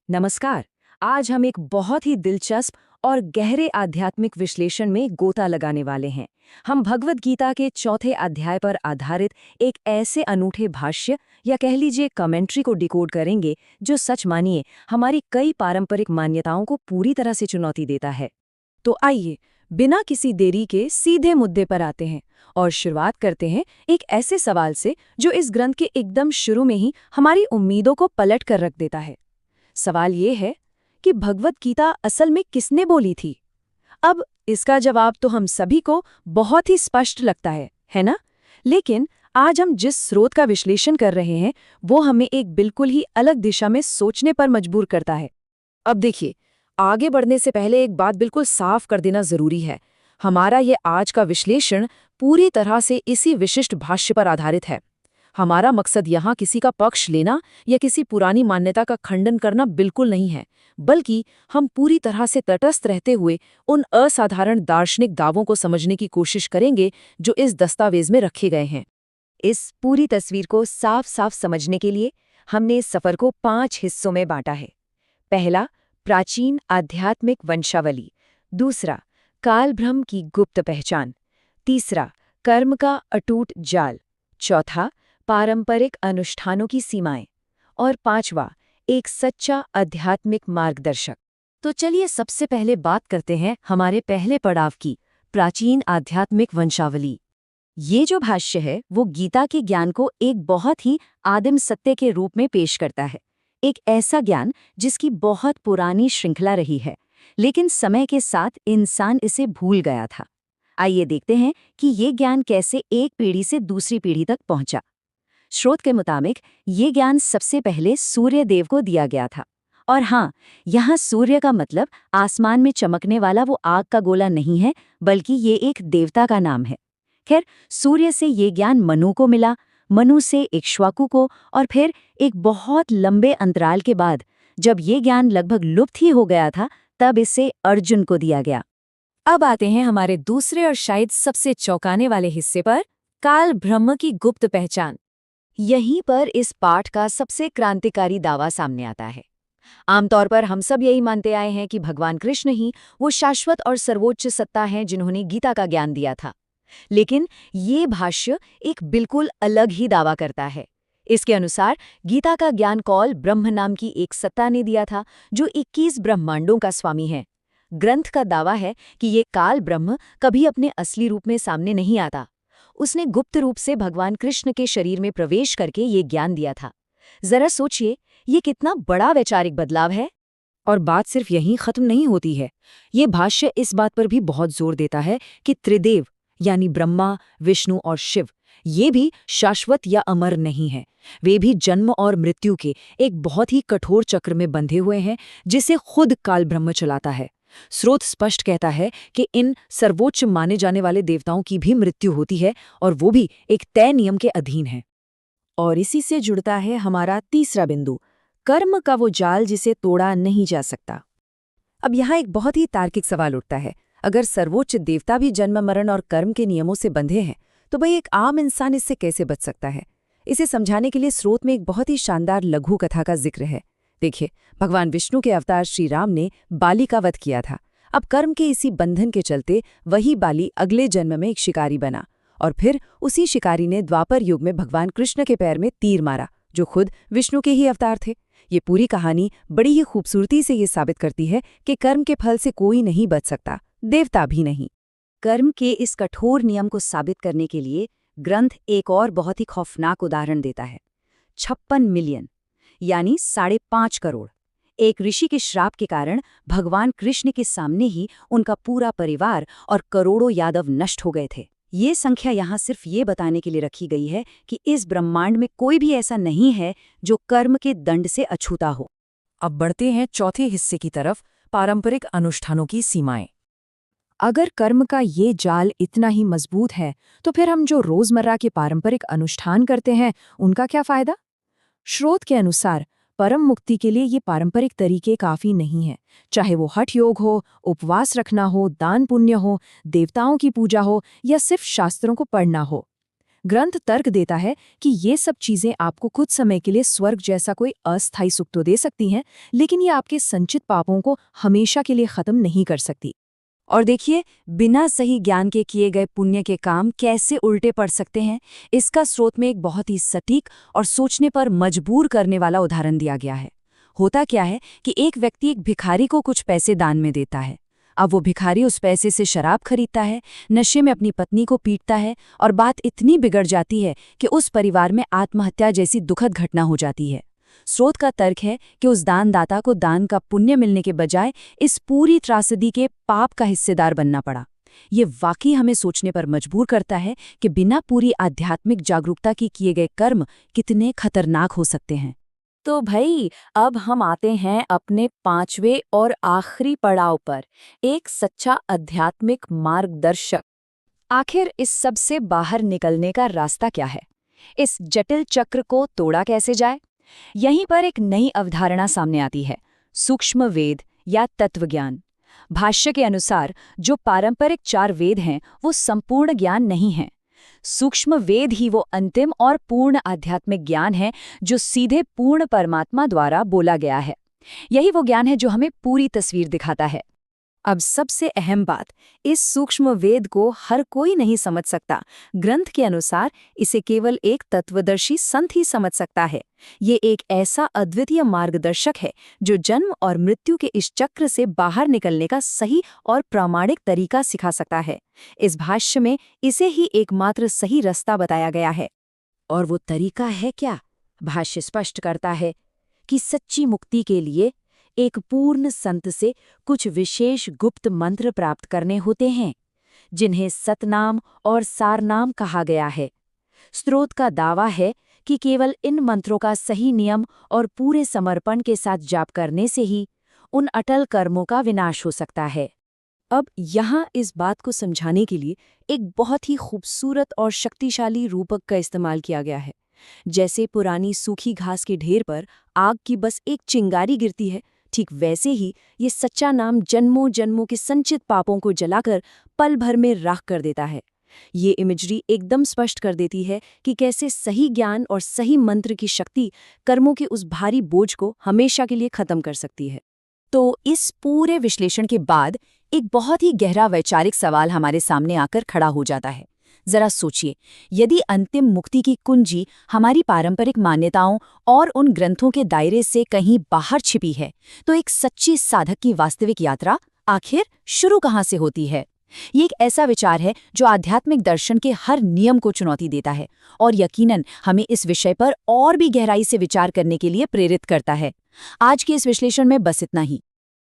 नमस्कार। आज हम एक बहुत ही दिलचस्प और गहरे आध्यात्मिक विश्लेषण में गोता लगाने वाले हैं। हम भगवद गीता के चौथे अध्याय पर आधारित एक ऐसे अनूठे भाष्य या कह लीजिए कमेंट्री को डिकोड करेंगे जो सच मानिए हमारी कई पारंपरिक मान्यताओं को पूरी तरह से चुनौती देता है। तो आइए बिना किसी देरी के सीधे मुद्दे पर आते हैं और शुरुआत करते हैं एक ऐसे सवाल से जो इस ग्रंथ के एकदम शुरू में ही हमारी उम्मीदों को पलट कर रख देता है। सवाल ये है कि भगवद गीता असल में किसने बोली थी? अब इसका जवाब तो हम सभी को बहुत ही स्पष्ट लगता है ना? लेकिन आज हम जिस स्रोत का विश्लेषण कर रहे हैं वो हमें एक बिल्कुल ही अलग दिशा में सोचने पर मजबूर करता है। अब देखिए, आगे बढ़ने से पहले एक बात बिल्कुल साफ कर देना जरूरी है। हमारा ये आज का विश्लेषण पूरी तरह से इसी विशिष्ट भाष्य पर आधारित है। हमारा मकसद यहाँ किसी का पक्ष लेना या किसी पुरानी मान्यता का खंडन करना बिल्कुल नहीं है, बल्कि हम पूरी तरह से तटस्थ रहते हुए उन असाधारण दार्शनिक दावों को समझने की कोशिश करेंगे जो इस दस्तावेज में रखे गए हैं। इस पूरी तस्वीर को साफ साफ समझने के लिए हमने इस सफर को 5 हिस्सों में बांटा है। पहला, प्राचीन आध्यात्मिक वंशावली। दूसरा, कालभ्रम की गुप्त पहचान। तीसरा, कर्म का अटूट जाल। चौथा, पारंपरिक अनुष्ठानों की सीमाएं। और पांचवा, एक सच्चा आध्यात्मिक मार्गदर्शक। तो चलिए सबसे पहले बात करते हैं हमारे पहले पड़ाव की, प्राचीन आध्यात्मिक वंशावली। ये जो भाष्य है वो गीता के ज्ञान को एक बहुत ही आदिम सत्य के रूप में पेश करता है। एक ऐसा ज्ञान जिसकी बहुत पुरानी श्रृंखला रही है, लेकिन समय के साथ इंसान इसे भूल गया था। आइए देखते हैं कि ये ज्ञान कैसे एक पीढ़ी से दूसरी पीढ़ी तक पहुंचा। स्रोत के मुताबिक ये ज्ञान सबसे पहले सूर्य देव को दिया गया था। और हाँ, यहाँ सूर्य का मतलब आसमान में चमकने वाला वो आग का गोला नहीं है, बल्कि ये एक देवता का नाम है। खैर, सूर्य से ये ज्ञान मनु को मिला, मनु से इक्ष्वाकु को, और फिर एक बहुत लंबे अंतराल के बाद जब ये ज्ञान लगभग लुप्त ही हो गया था, तब इसे अर्जुन को दिया गया। अब आते हैं हमारे दूसरे और शायद सबसे चौंकाने वाले हिस्से पर, काल ब्रह्म की गुप्त पहचान। यहीं पर इस पाठ का सबसे क्रांतिकारी दावा सामने आता है। आमतौर पर हम सब यही मानते आए हैं कि भगवान कृष्ण ही वो शाश्वत और सर्वोच्च सत्ता हैं जिन्होंने गीता का ज्ञान दिया था। लेकिन ये भाष्य एक बिल्कुल अलग ही दावा करता है। इसके अनुसार गीता का ज्ञान कौल ब्रह्म नाम की एक सत्ता ने दिया था जो 21 ब्रह्मांडों का स्वामी है। ग्रंथ का दावा है कि ये काल ब्रह्म कभी अपने असली रूप में सामने नहीं आता। उसने गुप्त रूप से भगवान कृष्ण के शरीर में प्रवेश करके ये ज्ञान दिया था। जरा सोचिए, ये कितना बड़ा वैचारिक बदलाव है। और बात सिर्फ यहीं खत्म नहीं होती है। ये भाष्य इस बात पर भी बहुत जोर देता है कि त्रिदेव यानी ब्रह्मा, विष्णु और शिव ये भी शाश्वत या अमर नहीं हैं। वे भी जन्म और मृत्यु के एक बहुत ही कठोर चक्र में बंधे हुए हैं जिसे खुद काल ब्रह्म चलाता है। स्रोत स्पष्ट कहता है कि इन सर्वोच्च माने जाने वाले देवताओं की भी मृत्यु होती है और वो भी एक तय नियम के अधीन है। और इसी से जुड़ता है हमारा तीसरा बिंदु, कर्म का वो जाल जिसे तोड़ा नहीं जा सकता। अब यहाँ एक बहुत ही तार्किक सवाल उठता है। अगर सर्वोच्च देवता भी जन्म मरण और कर्म के नियमों से बंधे हैं तो भाई एक आम इंसान इससे कैसे बच सकता है? इसे समझाने के लिए स्रोत में एक बहुत ही शानदार लघु कथा का जिक्र है। देखिए, भगवान विष्णु के अवतार श्री राम ने बाली का वध किया था। अब कर्म के इसी बंधन के चलते वही बाली अगले जन्म में एक शिकारी बना और फिर उसी शिकारी ने द्वापर युग में भगवान कृष्ण के पैर में तीर मारा, जो खुद विष्णु के ही अवतार थे। ये पूरी कहानी बड़ी ही खूबसूरती से ये साबित करती है कि कर्म के फल से कोई नहीं बच सकता, देवता भी नहीं। कर्म के इस कठोर नियम को साबित करने के लिए ग्रंथ एक और बहुत ही खौफनाक उदाहरण देता है। 56 मिलियन यानी 5.5 करोड़। एक ऋषि के श्राप के कारण भगवान कृष्ण के सामने ही उनका पूरा परिवार और करोड़ों यादव नष्ट हो गए थे। ये संख्या यहाँ सिर्फ ये बताने के लिए रखी गई है कि इस ब्रह्मांड में कोई भी ऐसा नहीं है जो कर्म के दंड से अछूता हो। अब बढ़ते हैं चौथे हिस्से की तरफ, पारंपरिक अनुष्ठानों की सीमाएं। अगर कर्म का ये जाल इतना ही मजबूत है तो फिर हम जो रोजमर्रा के पारंपरिक अनुष्ठान करते हैं उनका क्या फायदा? स्रोत के अनुसार परम मुक्ति के लिए ये पारंपरिक तरीके काफी नहीं हैं। चाहे वो हठ योग हो, उपवास रखना हो, दान पुण्य हो, देवताओं की पूजा हो या सिर्फ शास्त्रों को पढ़ना हो। ग्रंथ तर्क देता है कि ये सब चीजें आपको कुछ समय के लिए स्वर्ग जैसा कोई अस्थायी सुख तो दे सकती हैं, लेकिन ये आपके संचित पापों को हमेशा के लिए खत्म नहीं कर सकती। और देखिए, बिना सही ज्ञान के किए गए पुण्य के काम कैसे उल्टे पड़ सकते हैं, इसका स्रोत में एक बहुत ही सटीक और सोचने पर मजबूर करने वाला उदाहरण दिया गया है। होता क्या है कि एक व्यक्ति एक भिखारी को कुछ पैसे दान में देता है। अब वो भिखारी उस पैसे से शराब खरीदता है, नशे में अपनी पत्नी को पीटता है और बात इतनी बिगड़ जाती है कि उस परिवार में आत्महत्या जैसी दुखद घटना हो जाती है। स्रोत का तर्क है कि उस दानदाता को दान का पुण्य मिलने के बजाय इस पूरी त्रासदी के पाप का हिस्सेदार बनना पड़ा। ये वाकई हमें सोचने पर मजबूर करता है कि बिना पूरी आध्यात्मिक जागरूकता की किए गए कर्म कितने खतरनाक हो सकते हैं। तो भाई, अब हम आते हैं अपने 5वें और आखिरी पड़ाव पर, एक सच्चा आध्यात्मिक मार्गदर्शक। आखिर इस सब से बाहर निकलने का रास्ता क्या है? इस जटिल चक्र को तोड़ा कैसे जाए? यहीं पर एक नई अवधारणा सामने आती है, सूक्ष्म वेद या तत्वज्ञान। भाष्य के अनुसार जो पारंपरिक 4 वेद हैं वो संपूर्ण ज्ञान नहीं हैं। सूक्ष्म वेद ही वो अंतिम और पूर्ण आध्यात्मिक ज्ञान है जो सीधे पूर्ण परमात्मा द्वारा बोला गया है। यही वो ज्ञान है जो हमें पूरी तस्वीर दिखाता है। अब सबसे अहम बात, इस सूक्ष्म वेद को हर कोई नहीं समझ सकता। ग्रंथ के अनुसार इसे केवल एक तत्वदर्शी संत ही समझ सकता है। ये एक ऐसा अद्वितीय मार्गदर्शक है जो जन्म और मृत्यु के इस चक्र से बाहर निकलने का सही और प्रामाणिक तरीका सिखा सकता है। इस भाष्य में इसे ही एकमात्र सही रास्ता बताया गया है। और वो तरीका है क्या? भाष्य स्पष्ट करता है कि सच्ची मुक्ति के लिए एक पूर्ण संत से कुछ विशेष गुप्त मंत्र प्राप्त करने होते हैं, जिन्हें सतनाम और सारनाम कहा गया है। स्रोत का दावा है कि केवल इन मंत्रों का सही नियम और पूरे समर्पण के साथ जाप करने से ही उन अटल कर्मों का विनाश हो सकता है। अब यहाँ इस बात को समझाने के लिए एक बहुत ही खूबसूरत और शक्तिशाली रूपक का इस्तेमाल किया गया है। जैसे पुरानी सूखी घास के ढेर पर आग की बस एक चिंगारी गिरती है, ठीक वैसे ही ये सच्चा नाम जन्मों जन्मों के संचित पापों को जलाकर पल भर में राख कर देता है। ये इमेजरी एकदम स्पष्ट कर देती है कि कैसे सही ज्ञान और सही मंत्र की शक्ति कर्मों के उस भारी बोझ को हमेशा के लिए खत्म कर सकती है। तो इस पूरे विश्लेषण के बाद एक बहुत ही गहरा वैचारिक सवाल हमारे सामने आकर खड़ा हो जाता है। जरा सोचिए, यदि अंतिम मुक्ति की कुंजी हमारी पारंपरिक मान्यताओं और उन ग्रंथों के दायरे से कहीं बाहर छिपी है, तो एक सच्ची साधक की वास्तविक यात्रा आखिर शुरू कहाँ से होती है? ये एक ऐसा विचार है जो आध्यात्मिक दर्शन के हर नियम को चुनौती देता है और यकीनन हमें इस विषय पर और भी गहराई से विचार करने के लिए प्रेरित करता है। आज के इस विश्लेषण में बस इतना ही।